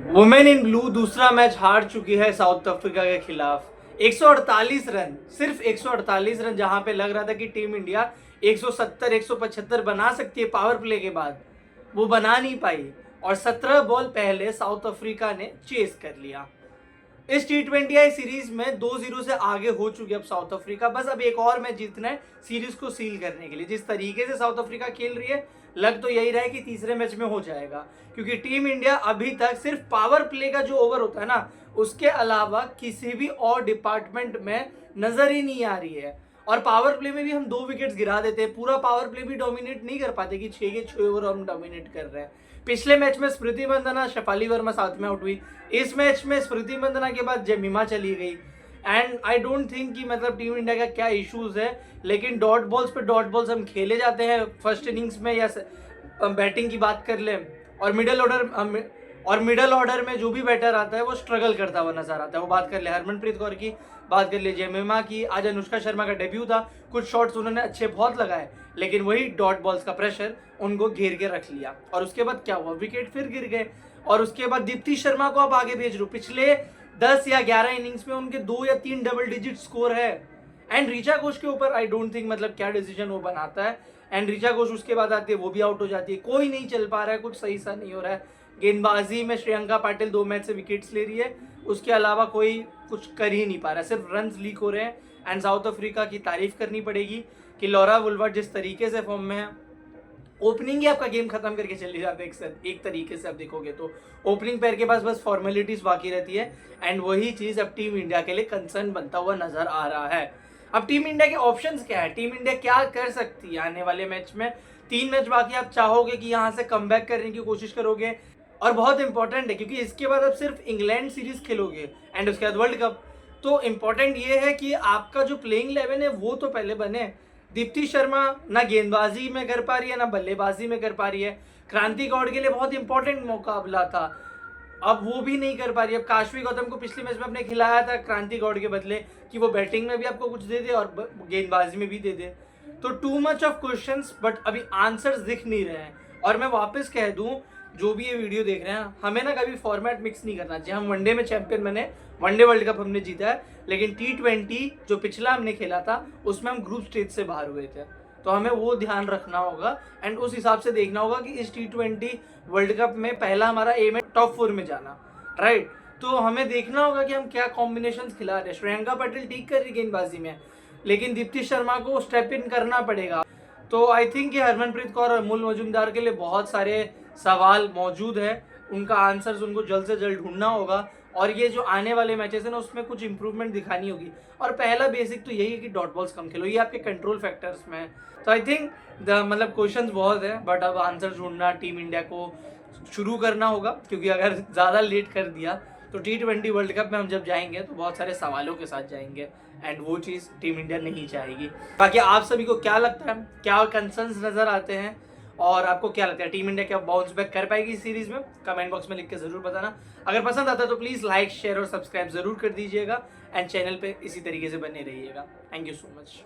Women in blue दूसरा match हार चुकी है साउथ अफ्रीका के खिलाफ। 148 रन, सिर्फ 148 रन, जहां पे लग रहा था कि टीम इंडिया 170 175 बना सकती है पावर प्ले के बाद, वो बना नहीं पाई और 17 बॉल पहले साउथ अफ्रीका ने चेस कर लिया। इस T20I सीरीज में 2-0 से आगे हो चुकी है अब साउथ अफ्रीका। बस अब एक और मैच जीतना है सीरीज को सील करने के लिए। जिस तरीके से साउथ अफ्रीका खेल रही है, लग तो यही रहा है कि तीसरे मैच में हो जाएगा, क्योंकि टीम इंडिया अभी तक सिर्फ पावर प्ले का जो ओवर होता है ना, उसके अलावा किसी भी और डिपार्टमेंट में नजर ही नहीं आ रही है। और पावर प्ले में भी हम 2 विकेट्स गिरा देते हैं, पूरा पावर प्ले भी डोमिनेट नहीं कर पाते कि 6 के 6 ओवर हम डोमिनेट कर रहे हैं। पिछले मैच में स्मृति मंदाना, शेफाली वर्मा साथ में आउट हुई। इस मैच में स्मृति मंदाना के बाद जेमिमा चली गई। एंड आई डोंट थिंक कि मतलब टीम इंडिया का क्या इश्यूज है, लेकिन डॉट बॉल्स पे डॉट बॉल्स हम खेले जाते हैं फर्स्ट इनिंग्स में, या बैटिंग की बात कर लें और मिडल ऑर्डर में जो भी बैटर आता है वो स्ट्रगल करता हुआ नजर आता है। वो बात कर ले हरमनप्रीत कौर की, बात कर ले जेमिमा की। आज अनुष्का शर्मा का डेब्यू था, कुछ शॉट्स उन्होंने अच्छे बहुत लगाए, लेकिन वही डॉट बॉल्स का प्रेशर उनको घेर के रख लिया। और उसके बाद क्या हुआ, विकेट फिर गिर गए। और उसके बाद दीप्ति शर्मा को आप आगे भेज लो, पिछले 10 या 11 इनिंग्स में उनके 2 या 3 डबल डिजिट स्कोर है। एंड ऋचा घोष के ऊपर आई डोंट थिंक मतलब क्या डिसीजन वो बनाता है। एंड ऋचा घोष उसके बाद आती है, वो भी आउट हो जाती है। कोई नहीं चल पा रहा है, कुछ सही सा नहीं हो रहा है। गेंदबाजी में श्रेयंका पाटिल 2 मैच से विकेट्स ले रही है, उसके अलावा कोई कुछ कर ही नहीं पा रहा है, सिर्फ रन लीक हो रहे हैं। एंड साउथ अफ्रीका की तारीफ करनी पड़ेगी कि लॉरा वुलवर्ड जिस तरीके से फॉर्म में है, ओपनिंग ही आपका गेम खत्म करके चली जाते हैं एक तरीके से आप देखोगे तो। ओपनिंग पैर के पास बस फॉर्मेलिटीज बाकी रहती है। एंड वही चीज अब टीम इंडिया के लिए कंसर्न बनता हुआ नजर आ रहा है। अब टीम इंडिया के ऑप्शंस क्या है, टीम इंडिया क्या कर सकती है आने वाले मैच में। 3 मैच बाकी, आप चाहोगे कि यहाँ से कमबैक करने की कोशिश करोगे, और बहुत इंपॉर्टेंट है क्योंकि इसके बाद आप सिर्फ इंग्लैंड सीरीज खेलोगे एंड उसके बाद वर्ल्ड कप। तो इंपॉर्टेंट ये है कि आपका जो प्लेइंग 11 है वो तो पहले बने। दीप्ति शर्मा ना गेंदबाजी में कर पा रही है, ना बल्लेबाजी में कर पा रही है। क्रांति गौड़ के लिए बहुत इंपॉर्टेंट मुकाबला था, अब वो भी नहीं कर पा रही है। अब काशवी गौतम को पिछले मैच में आपने खिलाया था क्रांति गौड़ के बदले, कि वो बैटिंग में भी आपको कुछ दे दे और गेंदबाजी में भी दे दे। तो too much of questions, but अभी आंसर्स दिख नहीं रहे हैं। और मैं वापस कह दूं, जो भी ये वीडियो देख रहे हैं, हमें ना कभी फॉर्मेट मिक्स नहीं करना चाहिए। हम वनडे में चैंपियन बने, वनडे वर्ल्ड कप हमने जीता है, लेकिन T20 जो पिछला हमने खेला था उसमें हम ग्रुप स्टेज से बाहर हुए थे। तो हमें वो ध्यान रखना होगा एंड उस हिसाब से देखना होगा कि इस T20 वर्ल्ड कप में पहला हमारा एम है टॉप 4 में जाना, राइट। तो हमें देखना होगा कि हम क्या कॉम्बिनेशन खिला रहे हैं। श्रेयंका पाटिल ठीक कर रही गेंदबाजी में, लेकिन दीप्ति शर्मा को स्टेप इन करना पड़ेगा। तो आई थिंक कि हरमनप्रीत कौर और अमूल मजूमदार के लिए बहुत सारे सवाल मौजूद है, उनका आंसर्स उनको जल्द से जल्द ढूंढना होगा। और ये जो आने वाले मैचेस है ना, उसमें कुछ इंप्रूवमेंट दिखानी होगी। और पहला बेसिक तो यही है कि डॉट बॉल्स कम खेलो, ये आपके कंट्रोल फैक्टर्स में है। तो आई थिंक मतलब क्वेश्चंस बहुत है, बट अब आंसर ढूंढना टीम इंडिया को शुरू करना होगा, क्योंकि अगर ज़्यादा लेट कर दिया तो T20 वर्ल्ड कप में हम जब जाएंगे तो बहुत सारे सवालों के साथ जाएंगे, एंड वो चीज़ टीम इंडिया नहीं चाहेगी। बाकी आप सभी को क्या लगता है, क्या कंसर्न्स नज़र आते हैं, और आपको क्या लगता है टीम इंडिया क्या बाउंस बैक कर पाएगी इस सीरीज में? कमेंट बॉक्स में लिख के जरूर बताना। अगर पसंद आता है तो प्लीज़ लाइक, शेयर और सब्सक्राइब जरूर कर दीजिएगा, एंड चैनल पे इसी तरीके से बने रहिएगा। Thank you so much.